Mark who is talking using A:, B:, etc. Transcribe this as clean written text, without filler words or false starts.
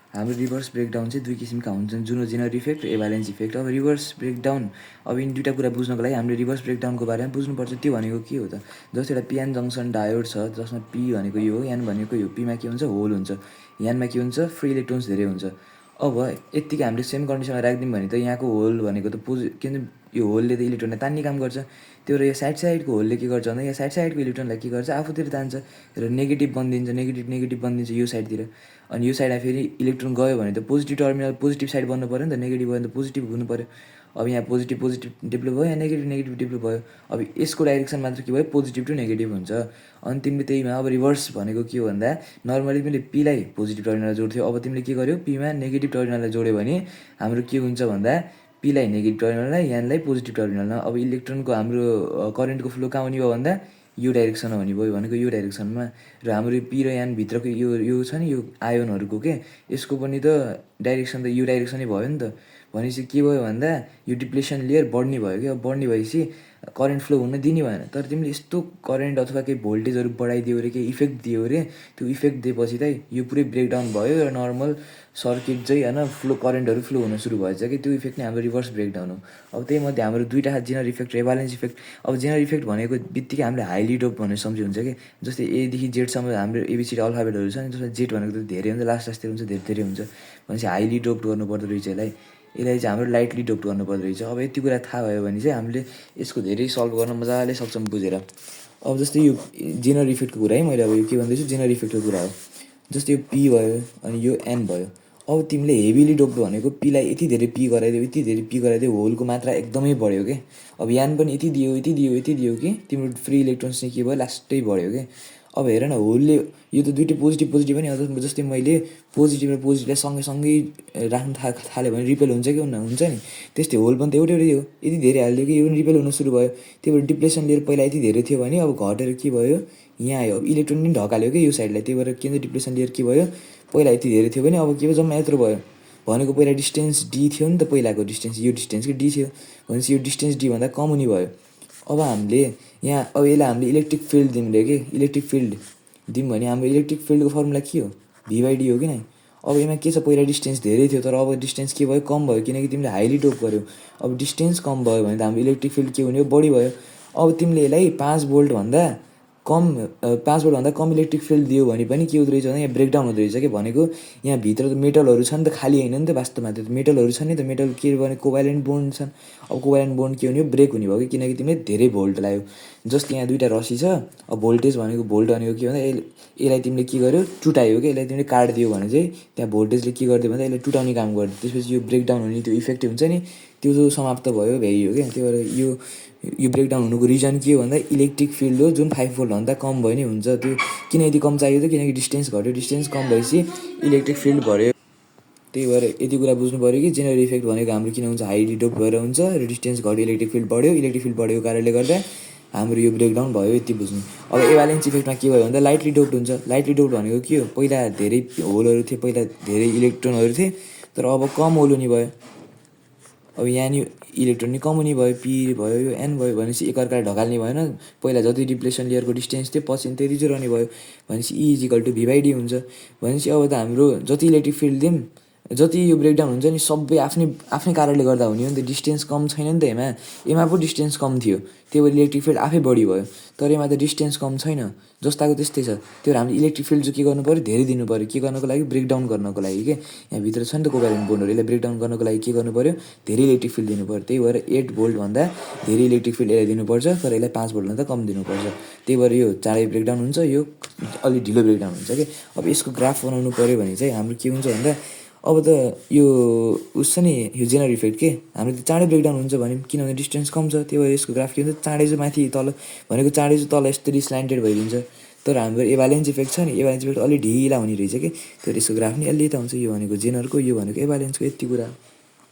A: हाम्रो reverse breakdown चाहिँ दुई किसिमका हुन्छन्, जुनोजेनर इफेक्ट र एभालेन्स इफेक्ट। अब रिभर्स ब्रेकडाउन, अब यिनी दुईवटा कुरा बुझ्नको लागि हामीले रिभर्स ब्रेकडाउनको बारेमा बुझ्नुपर्छ। त्यो भनेको के हो त, जस्तो एउटा पिएन जङ्सन डायोड छ, जसमा पी भनेको यो हो, एन भनेको यो। पीमा के हुन्छ, होल हुन्छ, एनमा के हुन्छ, फ्री इलेक्ट्रोन्स धेरै हुन्छ। अब यत्तिकै हामीले सेम कन्डिसनमा राखिदिउँ भने त यहाँको होल भनेको त के भन्छ, यो होलले त इलेक्ट्रोनलाई तान्ने काम गर्छ। त्यो र यो साइडको होलले के गर्छ भन्दा यहाँ साइडको इलेक्ट्रोनलाई के गर्छ, आफूतिर तान्छ र नेगेटिभ बनिदिन्छ, नेगेटिभ बनिदिन्छ यो साइडतिर। अनि यो साइडमा फेरि इलेक्ट्रोन गयो भने त पोजिटिभ टर्मिनल पोजिटिभ साइड बन्नु पऱ्यो नि त, नेगेटिभ भयो भने त पोजिटिभ हुनु पऱ्यो। अब यहाँ पोजिटिभ डेभलप भयो, यहाँ नेगेटिभ डेभलप भयो। अब यसको डाइरेक्सन मात्र के भयो, पोजिटिभ टु नेगेटिभ हुन्छ। अनि तिमीले त्यहीमा अब रिभर्स भनेको के हो भन्दा, नर्मली तिमीले पीलाई पोजिटिभ टर्मिनल जोड्थ्यौ, अब तिमीले के गर्यो, पीमा नेगेटिभ टर्मिनललाई जोड्यो भने हाम्रो के हुन्छ भन्दा, पीलाई नेगेटिभ टर्मिनललाई, एनलाई पोजिटिभ टर्मिनलमा। अब इलेक्ट्रोनको हाम्रो करेन्टको फ्लो कहाँ हुने भयो भन्दा यो डाइरेक्सनमा हुने भयो, भनेको यो डाइरेक्सनमा। र हाम्रो पी र एन भित्रको यो छ नि, यो आयोनहरूको के, यसको पनि त डाइरेक्सन त यो डाइरेक्सनै भयो नि त। भनेपछि के भयो भन्दा यो डिप्लेसन लेयर बढ्ने भयो क्या। अब बढ्ने भएपछि करेन्ट फ्लो हुन दिने भएन। तर तिमीले यस्तो करेन्ट अथवा केही भोल्टेजहरू बढाइदियो अरे, केही इफेक्ट दियो अरे, त्यो इफेक्ट दिएपछि चाहिँ यो पुरै ब्रेकडाउन भयो र नर्मल सर्किट चाहिँ होइन फ्लो करेन्टहरू फ्लो हुन सुरु भएछ कि, त्यो इफेक्ट नै हाम्रो रिभर्स ब्रेकडाउन हो। अब त्यही मध्ये हाम्रो दुईवटा जेनर इफेक्ट र एभालेन्स इफेक्ट। अब जेनर इफेक्ट भनेको बित्तिकै हामीले हाइली डोप भनेर सम्झి हुन्छ कि, जस्तै एदेखि जेडसम्म हाम्रो एबिसिडी अल्फाबेटहरू छ नि, जसमा जेड भनेको त धेरै हुन्छ, लास्टतिर हुन्छ, धेरै हुन्छ। भनेपछि हाइली डोप्ड गर्नुपर्दो रहेछ यसलाई चाहिँ हाम्रो लाइटली डोप्ड गर्नुपर्दो रहेछ। अब यति कुरा थाहा भयो भने चाहिँ हामीले यसको धेरै सल्भ गर्न मजाले सक्छौँ बुझेर। अब जस्तै यो जेनर इफेक्टको कुरा है, मैले अब यो के भन्दैछु, जेनर इफेक्टको कुरा हो। जस्तै यो पी भयो अनि यो एन भयो। अब तिमीले हेभिली डोप्ड भनेको पीलाई यति धेरै पी गराइदियो, होलको मात्रा एकदमै बढ्यो कि। अब एन पनि यति दियो कि तिम्रो फ्री इलेक्ट्रोन्स चाहिँ के भयो, लास्टै बढ्यो कि। अब हेर न, होलले यो त दुइटै पोजिटिभ पनि हो, जस्तै मैले पोजिटिभ र पोजिटिभलाई सँगै राख्न थाल्यो भने रिपेल हुन्छ कि हुन्छ नि, त्यस्तै होल पनि त एउटै हो। यति धेरै हालिदियो कि यो पनि रिपेल हुन सुरु भयो। त्यही भएर डिप्लेसन लेयर पहिला यति धेरै थियो भने अब घटेर के भयो, यहाँ आयो। अब इलेक्ट्रोन पनि ढकाल्यो कि यो साइडलाई, त्यही भएर के भन्छ, डिप्लेसन लेयर के भयो, पहिला यति धेरै थियो भने अब के भयो, जम्मा यत्रो भयो। भनेको पहिला डिस्टेन्स डी थियो नि त, पहिलाको डिस्टेन्स यो डिस्टेन्स कि डी थियो, भनेपछि यो डिस्टेन्स डी भन्दा कम हुने भयो। अब हामीले यहाँ अब यसलाई हामीले इलेक्ट्रिक फिल्ड दिउँले कि, इलेक्ट्रिक फिल्ड दिउँ भने हाम्रो इलेक्ट्रिक फिल्डको फर्मुला के हो, V/D हो कि नै। अब यसमा के छ, पहिला डिस्टेन्स धेरै थियो, तर अब डिस्टेन्स के भयो, कम भयो, किनकि तिमीले हाइली डोप गर्यो। अब डिस्टेन्स कम भयो भने त हाम्रो इलेक्ट्रिक फिल्ड के हुने हो, बढी भयो। अब तिमीले यसलाई 5 भोल्टभन्दा कम इलेक्ट्रिक फिल्ड दियो भने पनि के हुँदो रहेछ भने यहाँ ब्रेकडाउन हुँदो रहेछ कि। भनेको यहाँ भित्र त मेटलहरू छ नि त, खाली होइन नि त, वास्तवमा त्यो मेटलहरू छ नि त, मेटल के भने कोभ्यालेन्ट बोन्ड छन्। अब कोभ्यालेन्ट बोन्ड के हुने हो, ब्रेक हुने भयो कि, किनकि तिमीले धेरै भोल्ट लायो। जस्तै यहाँ दुईवटा रसी छ, अब भोल्ट भनेको के भन्दा यसलाई तिमीले के गर्यो, टुटायो कि, यसलाई तिमीले काटिदियो भने चाहिँ त्यहाँ भोल्टेजले के गरिदियो भन्दा यसलाई टुटाउने काम गरिदियो। त्यसपछि यो ब्रेकडाउन हुने त्यो इफेक्ट हुन्छ नि, त्यो जो समाप्त भयो, भ्याइयो क्या। त्यही भएर यो ब्रेकडाउन हुनुको रिजन के हो भन्दा इलेक्ट्रिक फिल्ड हो, जुन 5 भोल्टभन्दा कम भयो नि हुन्छ। त्यो किन यति कम चाहियो त, किनकि डिस्टेन्स घट्यो, डिस्टेन्स कम भएपछि इलेक्ट्रिक फिल्ड बढ्यो। त्यही भएर यति कुरा बुझ्नु पऱ्यो कि जेनरल इफेक्ट भनेको हाम्रो किन हुन्छ, हाइली डोप भएर हुन्छ र डिस्टेन्स घट्यो, इलेक्ट्रिक फिल्ड बढेको कारणले गर्दा हाम्रो यो ब्रेकडाउन भयो, यति बुझ्नु। अब एभालेन्स इफेक्टमा के भयो भन्दा लाइटली डोप्ड हुन्छ। लाइटली डोप्ड भनेको के हो, पहिला धेरै होलहरू थिए, पहिला धेरै इलेक्ट्रोनहरू थिए, तर अब कम होल हुने भयो। अब यहाँनिर इलेक्ट्रोन कम हुने भयो, पी भयो, यो एन भयो, भनेपछि एकअर्कालाई ढकाल्ने भएन। पहिला जति डिप्लेसन लेयरको डिस्टेन्स थियो पछि त्यति चाहिँ रहने भयो। भनेपछि E V/D हुन्छ। भनेपछि अब त हाम्रो जति इलेक्ट्रिक फिल्ड दिउँ, जति यो ब्रेकडाउन हुन्छ नि, सबै आफ्नै कारणले गर्दा हुने हो नि त। डिस्टेन्स कम छैन नि त, एमा पो डिस्टेन्स कम थियो, त्यही भएर इलेक्ट्रिक फिल्ड आफै बढी भयो। तर यसमा त डिस्टेन्स कम छैन, जस्ताको त्यस्तै छ। त्यो भएर हामीले इलेक्ट्रिक फिल्ड चाहिँ के गर्नु पऱ्यो, धेरै दिनु पऱ्यो। के गर्नको लागि, ब्रेकडाउन गर्नको लागि के। यहाँ भित्र छ नि त कोभ्यालेन्ट बोन्डहरू, यसलाई ब्रेकडाउन गर्नको लागि के गर्नु पऱ्यो, धेरै इलेक्ट्रिक फिल्ड दिनु पऱ्यो। त्यही भएर 8 भोल्टभन्दा धेरै इलेक्ट्रिक फिल्ड यसलाई दिनुपर्छ, तर यसलाई 5 भोल्टभन्दा कम दिनुपर्छ। त्यही भएर यो चाँडै ब्रेकडाउन हुन्छ, यो अलिक ढिलो ब्रेकडाउन हुन्छ कि। अब यसको ग्राफ बनाउनु पऱ्यो भने चाहिँ हाम्रो के हुन्छ भन्दा, अब त यो उस छ नि, यो जेनरल इफेक्ट के, हाम्रो त चाँडै ब्रेकडाउन हुन्छ भने, किनभने डिस्टेन्स कम छ। त्यही भएर यसको ग्राफ के हुन्छ, चाँडै चाहिँ माथि तल भनेको चाँडै चाहिँ तल यसरी स्ल्यान्टेड भइदिन्छ। तर हाम्रो एभालेन्स इफेक्ट छ नि, एभालेन्स इफेक्ट अलिक ढिला हुने रहेछ कि, तर यसको ग्राफ नि अलि त हुन्छ। यो भनेको जेनरको, यो भनेको एभालेन्सको, यति कुरा।